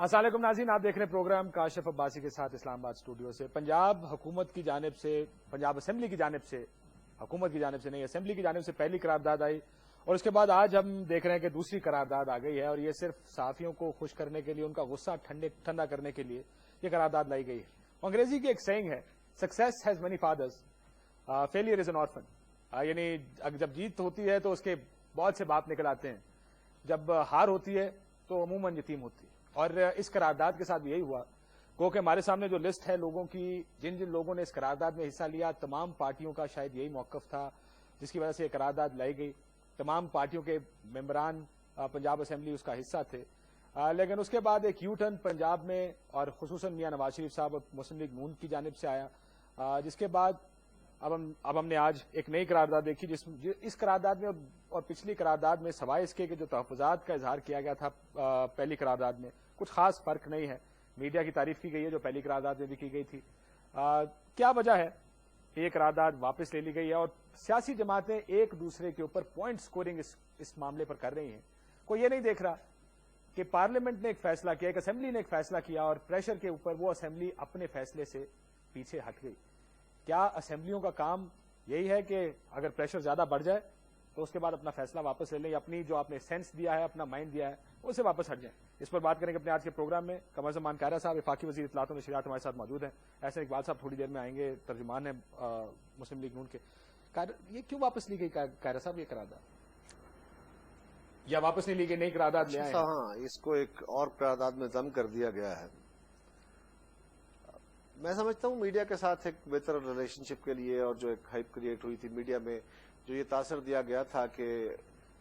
السلام علیکم ناظرین، آپ دیکھ رہے ہیں پروگرام کاشف عباسی کے ساتھ اسلام آباد اسٹوڈیو سے۔ پنجاب حکومت کی جانب سے، پنجاب اسمبلی کی جانب سے، حکومت کی جانب سے نہیں، اسمبلی کی جانب سے پہلی قرارداد آئی اور اس کے بعد آج ہم دیکھ رہے ہیں کہ دوسری قرارداد آ گئی ہے، اور یہ صرف صحافیوں کو خوش کرنے کے لیے، ان کا غصہ ٹھنڈا کرنے کے لیے یہ قرارداد لائی گئی ہے۔ انگریزی کی ایک سینگ ہے، success has many fathers, failure is an orphan, یعنی جب جیت ہوتی ہے تو اس کے بہت سے باپ نکل آتے ہیں، جب ہار ہوتی ہے تو عموماً یتیم ہوتی ہے۔ اور اس قرارداد کے ساتھ یہی ہوا، گو کہ ہمارے سامنے جو لسٹ ہے لوگوں کی، جن جن لوگوں نے اس قرارداد میں حصہ لیا، تمام پارٹیوں کا شاید یہی موقف تھا جس کی وجہ سے یہ قرارداد لائی گئی۔ تمام پارٹیوں کے ممبران پنجاب اسمبلی اس کا حصہ تھے، لیکن اس کے بعد ایک یو ٹرن پنجاب میں اور خصوصاً میاں نواز شریف صاحب اور مسلم لیگ نون کی جانب سے آیا، جس کے بعد اب ہم نے آج ایک نئی قرارداد دیکھی، اس قرارداد میں اور پچھلی قرارداد میں سوائے اس کے کہ جو تحفظات کا اظہار کیا گیا تھا پہلی قرارداد میں، کچھ خاص فرق نہیں ہے۔ میڈیا کی تعریف کی گئی ہے جو پہلی قرارداد میں بھی کی گئی تھی۔ کیا وجہ ہے کہ یہ قرارداد واپس لے لی گئی ہے اور سیاسی جماعتیں ایک دوسرے کے اوپر پوائنٹ سکورنگ اس معاملے پر کر رہی ہیں؟ کوئی یہ نہیں دیکھ رہا کہ پارلیمنٹ نے ایک فیصلہ کیا، ایک اسمبلی نے ایک فیصلہ کیا اور پریشر کے اوپر وہ اسمبلی اپنے فیصلے سے پیچھے ہٹ گئی۔ کیا اسمبلیوں کا کام یہی ہے کہ اگر پریشر زیادہ بڑھ جائے تو اس کے بعد اپنا فیصلہ واپس لے لیں، یا اپنی جو آپ نے سینس دیا ہے، اپنا مائنڈ دیا ہے، اسے واپس ہٹ جائیں؟ اس پر بات کریں گے اپنے آج کے پروگرام میں۔ قمر زمان قائرہ صاحب وفاقی وزیر اطلاعات و نشریات ہمارے ساتھ موجود ہیں، احسن اقبال صاحب تھوڑی دیر میں آئیں گے، ترجمان ہیں مسلم لیگ نون کے۔ یہ کیوں واپس لی گئی قائرہ صاحب یہ قرارداد، یا واپس نہیں لی گئی، نئی قرارداد لے آئے ہیں؟ ہاں، اس کو ایک اور قرارداد میں ضم کر دیا گیا ہے۔ میں سمجھتا ہوں میڈیا کے ساتھ ایک بہتر ریلیشن شپ کے لیے، اور جو ایک ہائپ کریٹ ہوئی تھی میڈیا میں، جو یہ تاثر دیا گیا تھا کہ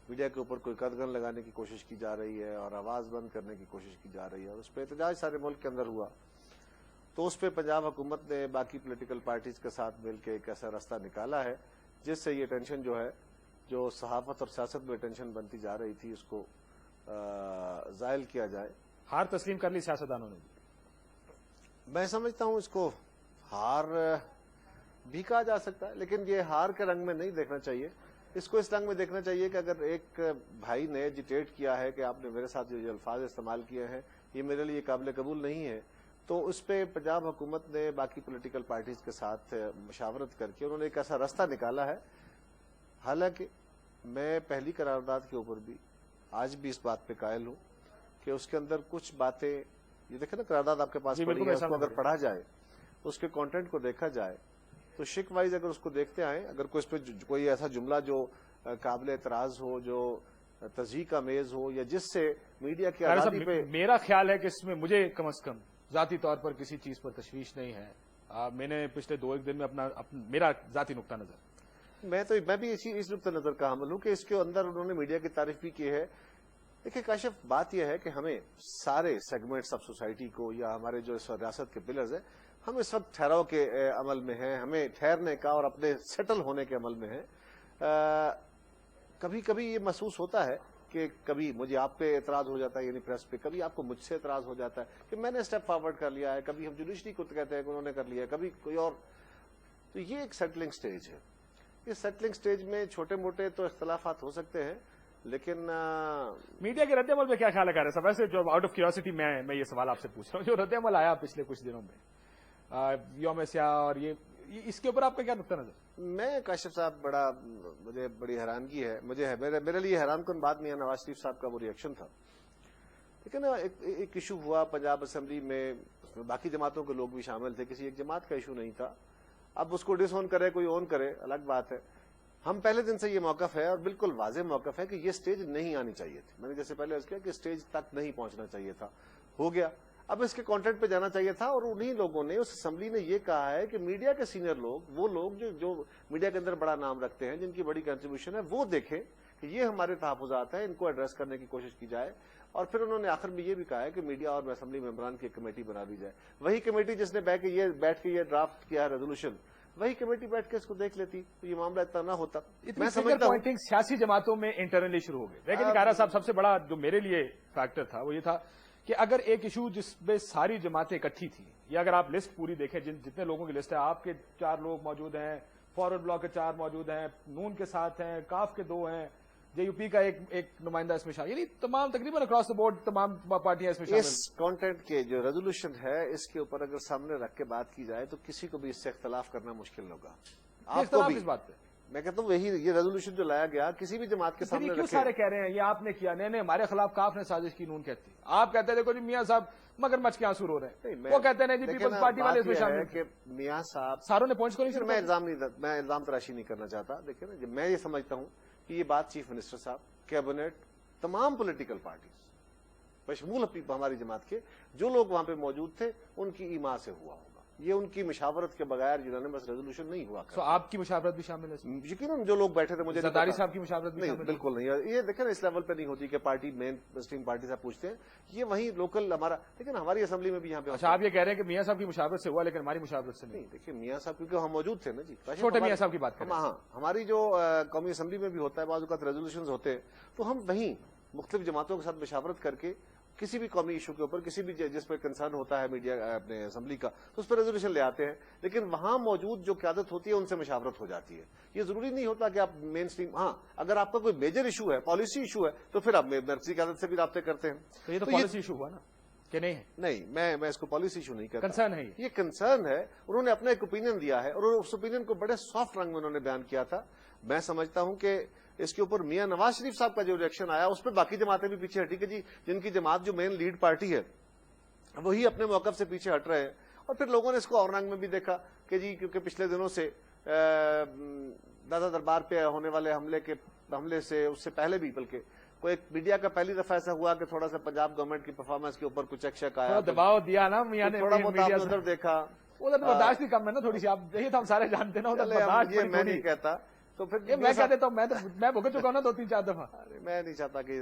میڈیا کے اوپر کوئی قدغن لگانے کی کوشش کی جا رہی ہے اور آواز بند کرنے کی کوشش کی جا رہی ہے، اور اس پہ احتجاج سارے ملک کے اندر ہوا، تو اس پہ پنجاب حکومت نے باقی پولیٹیکل پارٹیز کے ساتھ مل کے ایک ایسا راستہ نکالا ہے جس سے یہ ٹینشن جو ہے، جو صحافت اور سیاست میں ٹینشن بنتی جا رہی تھی، اس کو زائل کیا جائے۔ ہار تسلیم کر لی سیاستدانوں نے؟ میں سمجھتا ہوں اس کو ہار بھی کہا جا سکتا ہے، لیکن یہ ہار کے رنگ میں نہیں دیکھنا چاہیے، اس کو اس رنگ میں دیکھنا چاہیے کہ اگر ایک بھائی نے ایجیٹیٹ کیا ہے کہ آپ نے میرے ساتھ جو الفاظ استعمال کیے ہیں یہ میرے لیے قابل قبول نہیں ہے، تو اس پہ پنجاب حکومت نے باقی پولیٹیکل پارٹیز کے ساتھ مشاورت کر کے انہوں نے ایک ایسا راستہ نکالا ہے۔ حالانکہ میں پہلی قرارداد کے اوپر بھی آج بھی اس بات پہ قائل ہوں کہ اس کے اندر کچھ باتیں، یہ دیکھیں نا قرارداد آپ کے پاس پڑی ہے، اس کو اگر پڑھا جائے، اس کے کانٹینٹ کو دیکھا جائے تو شک وائز اگر اس کو دیکھتے آئیں، اگر کوئی اس پہ کوئی ایسا جملہ جو قابل اعتراض ہو، جو تضحیک آمیز ہو، یا جس سے میڈیا کی آزادی پہ، میرا خیال ہے کہ اس میں مجھے کم از کم ذاتی طور پر کسی چیز پر تشویش نہیں ہے۔ میں نے پچھلے 2-1 دن میں میرا ذاتی نقطہ نظر، میں بھی اس نقطہ نظر کا حامل ہوں کہ اس کے اندر انہوں نے میڈیا کی تعریف بھی کی ہے۔ دیکھیں کاشف، بات یہ ہے کہ ہمیں سارے سیگمنٹس آف سوسائٹی کو، یا ہمارے جو اس ریاست کے پلرز ہیں، ہم اس وقت ٹھہراؤ کے عمل میں ہیں، ہمیں ٹھہرنے کا اور اپنے سیٹل ہونے کے عمل میں ہیں۔ کبھی کبھی یہ محسوس ہوتا ہے کہ کبھی مجھے آپ پہ اعتراض ہو جاتا ہے، یعنی پریس پہ، کبھی آپ کو مجھ سے اعتراض ہو جاتا ہے کہ میں نے اسٹیپ فارورڈ کر لیا ہے، کبھی ہم جوڈیشری کو کہتے ہیں کہ انہوں نے کر لیا ہے، کبھی کوئی اور۔ تو یہ ایک سیٹلنگ سٹیج ہے۔ اس سیٹلنگ سٹیج میں چھوٹے موٹے تو اختلافات ہو سکتے ہیں، لیکن میڈیا کے رد عمل میں کیا خیال ہے قائرہ صاحب؟ ویسے جو آؤٹ آف کیوریوسٹی میں یہ سوال آپ سے پوچھ رہا ہوں، جو رد عمل آیا پچھلے کچھ دنوں میں یوم سیاہ، اور یہ اس کے اوپر آپ کا کیا نقطہ نظر؟ میں کاشف صاحب مجھے بڑی حیرانگی ہے، میرے لیے حیران کن بات میاں نواز شریف صاحب کا وہ ریئیکشن تھا۔ لیکن ایک ایشو ہوا پنجاب اسمبلی میں، اس میں باقی جماعتوں کے لوگ بھی شامل تھے، کسی ایک جماعت کا ایشو نہیں تھا۔ اب اس کو ڈس اون کرے کوئی اون کرے، الگ بات ہے۔ ہم پہلے دن سے یہ موقف ہے، اور بالکل واضح موقف ہے، کہ یہ سٹیج نہیں آنی چاہیے تھی۔ میں نے جیسے پہلے عرض کیا کہ سٹیج تک نہیں پہنچنا چاہیے تھا، ہو گیا۔ اب اس کے کانٹینٹ پہ جانا چاہیے تھا، اور انہی لوگوں نے، اس اسمبلی نے یہ کہا ہے کہ میڈیا کے سینئر لوگ، وہ لوگ جو میڈیا کے اندر بڑا نام رکھتے ہیں، جن کی بڑی کنٹریبیوشن ہے، وہ دیکھیں کہ یہ ہمارے تحفظات ہیں، ان کو ایڈریس کرنے کی کوشش کی جائے۔ اور پھر انہوں نے آخر میں یہ بھی کہا ہے کہ میڈیا اور اسمبلی ممبران کی ایک کمیٹی بنا دی جائے۔ وہی کمیٹی جس نے بیٹھ کے یہ ڈرافٹ کیا ہے ریزولوشن، وہی کمیٹی بیٹھ کے اس کو دیکھ لیتی تو یہ معاملہ اتنا نہ ہوتا۔ میں سمجھتا ہوں سیاسی جماعتوں میں انٹرنلی شروع ہو گئے۔ لیکن قائرہ صاحب، سب سے بڑا جو میرے لیے فیکٹر تھا وہ یہ تھا کہ اگر ایک ایشو جس میں ساری جماعتیں اکٹھی تھیں، یا اگر آپ لسٹ پوری دیکھیں، جتنے لوگوں کی لسٹ ہے، آپ کے 4 لوگ موجود ہیں، فارورڈ بلاک کے 4 موجود ہیں، نون کے 7 ہیں، کاف کے 2 ہیں، JUP کا ایک نمائندہ اس میں شامل، یعنی تمام تقریباً اکراس دا بورڈ تمام پارٹیاں اس میں شامل اس کانٹینٹ کے جو ریزولوشن ہے اس کے اوپر اگر سامنے رکھ کے بات کی جائے تو کسی کو بھی اس سے اختلاف کرنا مشکل ہوگا. آپ کو اختلاف بھی کس بات پہ؟ میں کہتا ہوں یہ ریزولوشن جو لایا گیا کسی بھی جماعت کے سامنے کیوں رکھے. سارے کہہ رہے ہیں یہ آپ نے کیا؟ نہیں ہمارے خلاف کاف نے سازش کی، نون کہتی ہے. آپ کہتے ہیں دیکھو جی میاں صاحب مگر مچ کے آنسو رو رہے ہیں، وہ کہتے ہیں جی پیپلز پارٹی والے اس میں شامل ہیں. کہ میاں صاحب ساروں نے پوائنٹس کو نہیں میں الزام تراشی نہیں کرنا چاہتا. دیکھیں نا میں یہ سمجھتا ہوں کہ یہ بات چیف منسٹر صاحب، کیبنٹ، تمام پولیٹیکل پارٹیز بشمول ہماری جماعت کے جو لوگ وہاں پہ موجود تھے ان کی ایما سے ہوا ہوگا. یہ ان کی مشاورت کے بغیر جنہوں نے بس ریزولوشن نہیں ہوا. تو آپ کی مشاورت بھی شامل ہے؟ یقیناً جو لوگ بیٹھے تھے مجھے زرداری صاحب کی مشاورت بھی نہیں، شامل ہے؟ بالکل نہیں. یہ دیکھیں اس لیول پہ نہیں ہوتی کہ پارٹی مین اسٹریم پارٹی سے پوچھتے ہیں. یہ وہیں لوکل ہمارا، لیکن ہماری اسمبلی میں بھی یہاں پہ. اچھا آپ یہ کہہ رہے ہیں کہ میاں صاحب کی مشاورت سے ہوا لیکن ہماری مشاورت سے نہیں؟ دیکھیے میاں صاحب کیونکہ ہم موجود تھے نا جی. چھوٹے میاں صاحب کی بات کریں. ہاں ہماری جو قومی اسمبلی میں بھی ہوتا ہے بعض اوقات ریزولوشنز ہوتے ہیں تو ہم وہیں مختلف جماعتوں کے ساتھ مشاورت کر کے کسی بھی قومی ایشو کے اوپر کسی بھی جس پہ کنسرن ہوتا ہے میڈیا اپنے اسمبلی کا تو اس پہ ریزولوشن لے آتے ہیں. لیکن وہاں موجود جو قیادت ہوتی ہے ان سے مشاورت ہو جاتی ہے. یہ ضروری نہیں ہوتا کہ آپ مین اسٹریم، ہاں اگر آپ کا کوئی میجر ایشو ہے، پالیسی ایشو ہے تو پھر آپ مرکزی قیادت سے بھی رابطے کرتے ہیں. تو یہ تو پالیسی ایشو ہوا نا کہ نہیں ہے؟ نہیں میں اس کو پالیسی ایشو نہیں کرتا. کنسرن ہے یہ کنسرن ہے. انہوں نے اپنا ایک اوپینین دیا ہے اور اس اوپینین کو بڑے سافٹ رنگ میں انہوں نے بیان کیا تھا. میں سمجھتا ہوں کہ اس کے اوپر میاں نواز شریف صاحب کا جو ریئیکشن آیا اس پہ باقی جماعتیں بھی پیچھے ہٹی کہ جی جن کی جماعت جو مین لیڈ پارٹی ہے وہی اپنے موقف سے پیچھے ہٹ رہے ہیں. اور پھر لوگوں نے اس کو اور رنگ میں بھی دیکھا کہ جی کیونکہ پچھلے دنوں سے دادا دربار پہ ہونے والے حملے سے اس سے پہلے بھی بلکہ کوئی ایک میڈیا کا پہلی دفعہ ایسا ہوا کہ تھوڑا سا پنجاب گورنمنٹ کی پرفارمنس کے اوپر کچھ ایک شک آیا، دباؤ دیا نا میاں نے، تھوڑا بہت آپ نے ادھر دیکھا. ادھر برداشت بھی کم ہے نا تھوڑی سی. آپ دیکھیے تو ہم سارے جانتے ہیں نا ادھر برداشت. یہ میں نہیں کہتا تو پھر میں کہہ دیتا ہوں، میں بھگت چکا ہوں نا 2-3-4 دفعہ. میں نہیں چاہتا کہ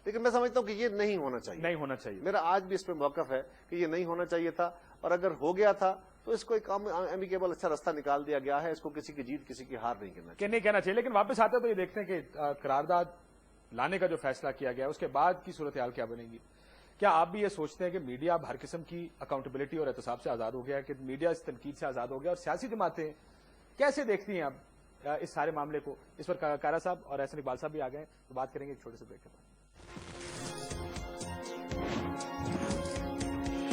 لیکن میں سمجھتا ہوں کہ یہ نہیں ہونا چاہیے. نہیں ہونا چاہیے. میرا آج بھی اس پہ موقف ہے کہ یہ نہیں ہونا چاہیے تھا. اور اگر ہو گیا تھا تو اس کو ایک امیکیبل اچھا راستہ نکال دیا گیا ہے. اس کو کسی کی جیت کسی کی ہار نہیں کرنا چاہیے. نہیں کہنا چاہیے. لیکن واپس آتے تو یہ دیکھتے ہیں کہ قرارداد لانے کا جو فیصلہ کیا گیا اس کے بعد کی صورتحال کیا بنے گی. کیا آپ بھی یہ سوچتے ہیں کہ میڈیا اب ہر قسم کی اکاؤنٹیبلٹی اور احتساب سے آزاد ہو گیا، کہ میڈیا اس تنقید سے آزاد ہو گیا، اور سیاسی جماعتیں کیسے دیکھتی ہیں اب اس سارے معاملے کو؟ اس پر کارا صاحب اور احسن اقبال صاحب بھی آ گئے، تو بات کریں گے ایک چھوٹے سے بریک کے بعد.